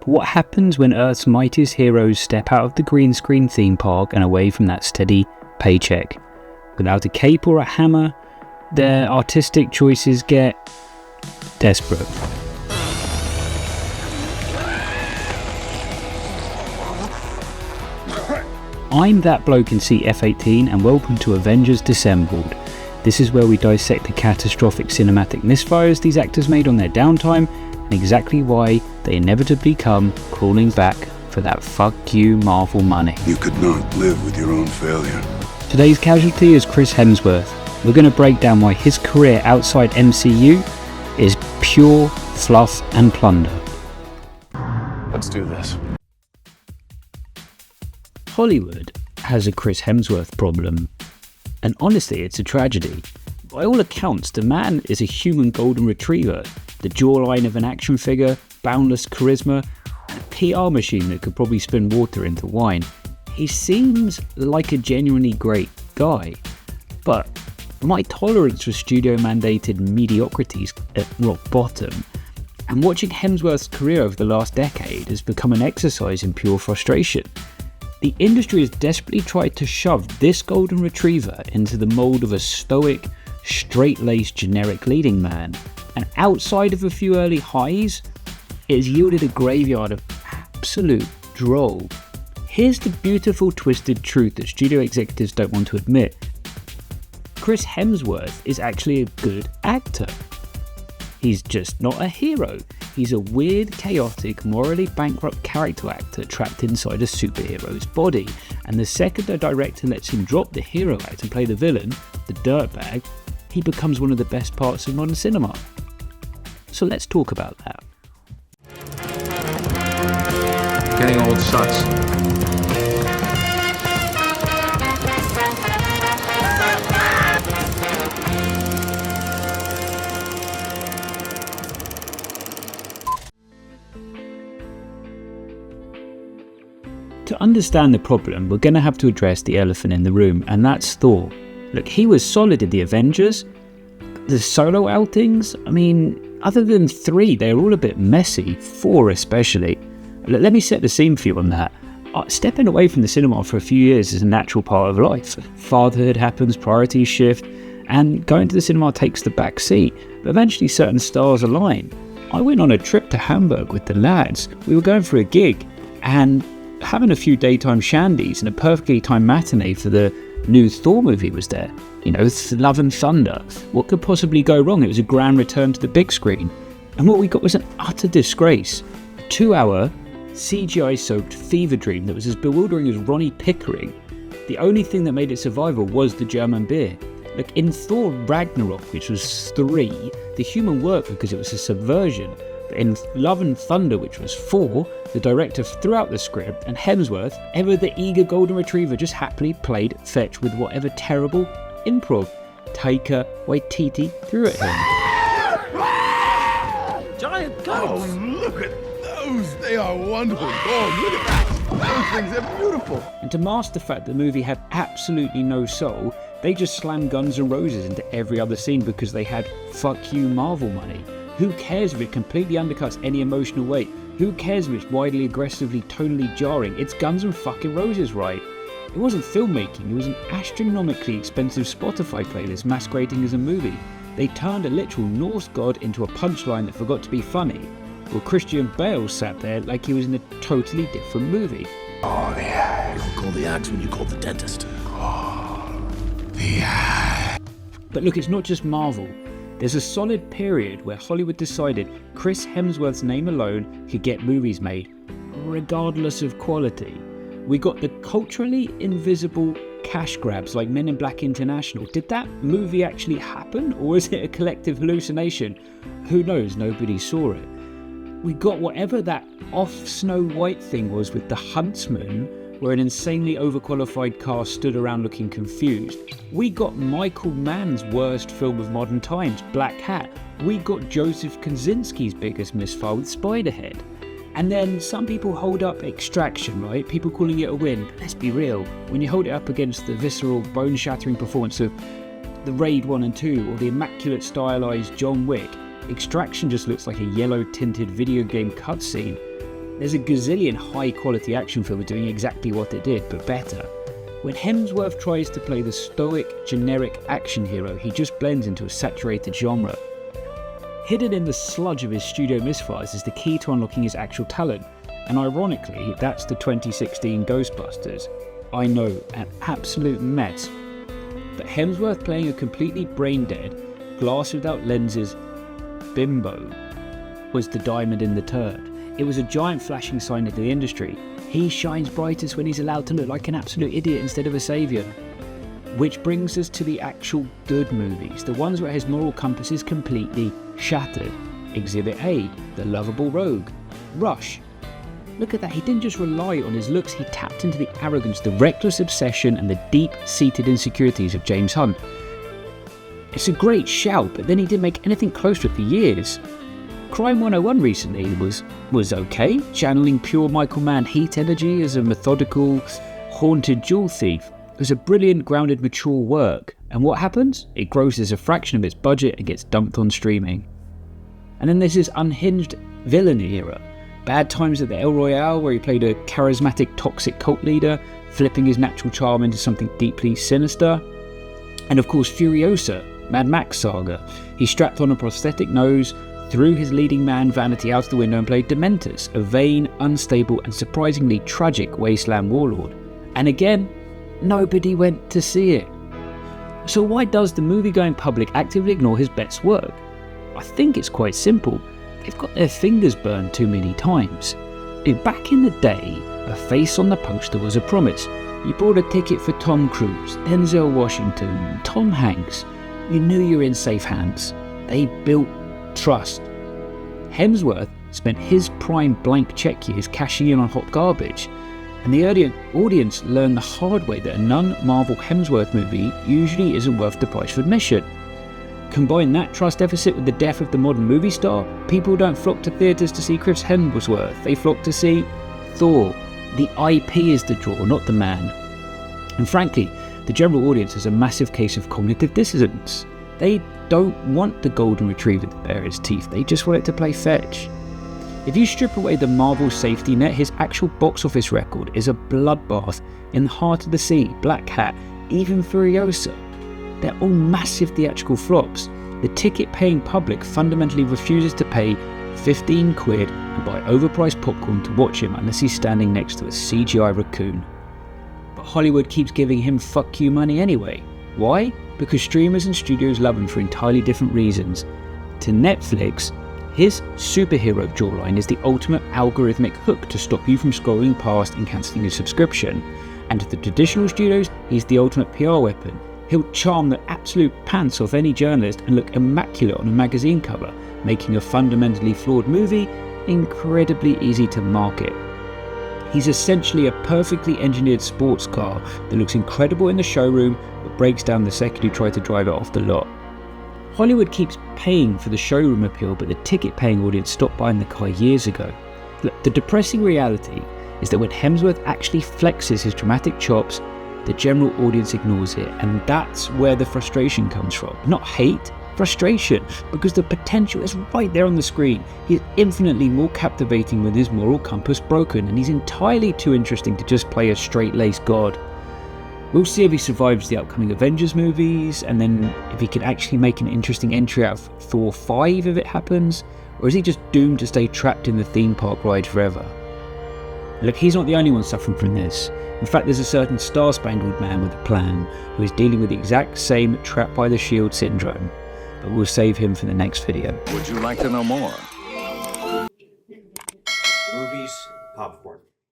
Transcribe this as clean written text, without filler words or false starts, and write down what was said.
what happens when Earth's mightiest heroes step out of the green screen theme park and away from that steady paycheck. Without a cape or a hammer, their artistic choices get desperate. I'm that bloke in seat F18 and welcome to Avengers Disassembled. This is where we dissect the catastrophic cinematic misfires these actors made on their downtime and exactly why they inevitably come crawling back for that fuck you Marvel money. You could not live with your own failure. Today's casualty is Chris Hemsworth. We're going to break down why his career outside MCU is pure fluff and plunder. Let's do this. Hollywood has a Chris Hemsworth problem, and honestly it's a tragedy. By all accounts, the man is a human golden retriever, the jawline of an action figure, boundless charisma, and a PR machine that could probably spin water into wine. He seems like a genuinely great guy, but my tolerance for studio-mandated mediocrities at rock bottom, and watching Hemsworth's career over the last decade has become an exercise in pure frustration. The industry has desperately tried to shove this golden retriever into the mould of a stoic, straight-laced generic leading man, and outside of a few early highs, it has yielded a graveyard of absolute droll. Here's the beautiful twisted truth that studio executives don't want to admit. Chris Hemsworth is actually a good actor. He's just not a hero. He's a weird, chaotic, morally bankrupt character actor trapped inside a superhero's body. And the second the director lets him drop the hero act and play the villain, the dirtbag, he becomes one of the best parts of modern cinema. So let's talk about that. Getting old sucks. To understand the problem, we're going to have to address the elephant in the room, and that's Thor. Look, he was solid in the Avengers. The solo outings, I mean, other than 3, they're all a bit messy, 4 especially. Let me set the scene for you on that. Stepping away from the cinema for a few years is a natural part of life. Fatherhood happens, priorities shift, and going to the cinema takes the back seat. But eventually certain stars align. I went on a trip to Hamburg with the lads. We were going for a gig, and having a few daytime shandies and a perfectly timed matinee for the new Thor movie was there. You know, Love and Thunder. What could possibly go wrong? It was a grand return to the big screen. And what we got was an utter disgrace. A 2-hour CGI-soaked fever dream that was as bewildering as Ronnie Pickering. The only thing that made it survivable was the German beer. Like in Thor Ragnarok, which was 3, the human worked because it was a subversion. But in Love and Thunder, which was 4, the director threw out the script, and Hemsworth, ever the eager golden retriever, just happily played fetch with whatever terrible improv Taika Waititi threw at him. Giant goats! Oh, look at those! They are wonderful. Oh, look at that! Those things are beautiful. And to mask the fact that the movie had absolutely no soul, they just slammed Guns N' Roses into every other scene because they had fuck you Marvel money. Who cares if it completely undercuts any emotional weight? Who cares if it's widely aggressively, tonally jarring? It's Guns N' fucking Roses, right? It wasn't filmmaking, it was an astronomically expensive Spotify playlist masquerading as a movie. They turned a literal Norse god into a punchline that forgot to be funny. Well, Christian Bale sat there like he was in a totally different movie. Oh, the axe. Don't call the axe when you call the dentist. Oh, the axe. But look, it's not just Marvel. There's a solid period where Hollywood decided Chris Hemsworth's name alone could get movies made, regardless of quality. We got the culturally invisible cash grabs like Men in Black International. Did that movie actually happen, or is it a collective hallucination? Who knows, nobody saw it. We got whatever that off Snow White thing was with The Huntsman, where an insanely overqualified cast stood around looking confused. We got Michael Mann's worst film of modern times, Black Hat. We got Joseph Kosinski's biggest misfire with Spiderhead. And then some people hold up Extraction, right? People calling it a win. But let's be real, when you hold it up against the visceral, bone-shattering performance of The Raid 1 and 2 or the immaculate stylized John Wick, Extraction just looks like a yellow-tinted video game cutscene. There's a gazillion high-quality action films doing exactly what they did, but better. When Hemsworth tries to play the stoic, generic action hero, he just blends into a saturated genre. Hidden in the sludge of his studio misfires is the key to unlocking his actual talent, and ironically, that's the 2016 Ghostbusters. I know, an absolute mess. But Hemsworth playing a completely brain-dead, glass without lenses bimbo was the diamond in the turd. It was a giant flashing sign to the industry. He shines brightest when he's allowed to look like an absolute idiot instead of a saviour. Which brings us to the actual good movies, the ones where his moral compass is completely shattered. Exhibit A, the lovable rogue. Rush. Look at that, he didn't just rely on his looks, he tapped into the arrogance, the reckless obsession and the deep-seated insecurities of James Hunt. It's a great shout, but then he didn't make anything close to it for years. Crime 101 recently was okay, channeling pure Michael Mann heat energy as a methodical, haunted jewel thief. It was a brilliant, grounded, mature work. And what happens? It grosses a fraction of its budget and gets dumped on streaming. And then there's this unhinged villain era. Bad Times at the El Royale, where he played a charismatic, toxic cult leader, flipping his natural charm into something deeply sinister. And of course, Furiosa, Mad Max saga. He strapped on a prosthetic nose, threw his leading man vanity out the window and played Dementus, a vain, unstable and surprisingly tragic wasteland warlord. And again, nobody went to see it. So why does the movie-going public actively ignore his best work? I think it's quite simple. They've got their fingers burned too many times. Back in the day, a face on the poster was a promise. You bought a ticket for Tom Cruise, Denzel Washington, Tom Hanks. You knew you were in safe hands. They built trust. Hemsworth spent his prime blank check years cashing in on hot garbage, and the audience learned the hard way that a non-Marvel Hemsworth movie usually isn't worth the price of admission. Combine that trust deficit with the death of the modern movie star, people don't flock to theatres to see Chris Hemsworth, they flock to see Thor. The IP is the draw, not the man. And frankly, the general audience has a massive case of cognitive dissonance. They don't want the golden retriever to bare its teeth, they just want it to play fetch. If you strip away the Marvel safety net, his actual box office record is a bloodbath in the heart of the sea, Black Hat, even Furiosa. They're all massive theatrical flops. The ticket-paying public fundamentally refuses to pay 15 quid and buy overpriced popcorn to watch him unless he's standing next to a CGI raccoon. But Hollywood keeps giving him fuck you money anyway. Why? Because streamers and studios love him for entirely different reasons. To Netflix, his superhero jawline is the ultimate algorithmic hook to stop you from scrolling past and cancelling your subscription. And to the traditional studios, he's the ultimate PR weapon. He'll charm the absolute pants off any journalist and look immaculate on a magazine cover, making a fundamentally flawed movie incredibly easy to market. He's essentially a perfectly engineered sports car that looks incredible in the showroom but breaks down the second you try to drive it off the lot. Hollywood keeps paying for the showroom appeal, but the ticket-paying audience stopped buying the car years ago. Look, the depressing reality is that when Hemsworth actually flexes his dramatic chops, the general audience ignores it, and that's where the frustration comes from. Not hate, frustration, because the potential is right there on the screen. He's infinitely more captivating with his moral compass broken, and he's entirely too interesting to just play a straight-laced god. We'll see if he survives the upcoming Avengers movies, and then if he can actually make an interesting entry out of Thor 5 if it happens, or is he just doomed to stay trapped in the theme park ride forever? Look, he's not the only one suffering from this. In fact, there's a certain star-spangled man with a plan who is dealing with the exact same trapped by the shield syndrome, but we'll save him for the next video. Would you like to know more? Movies, popcorn.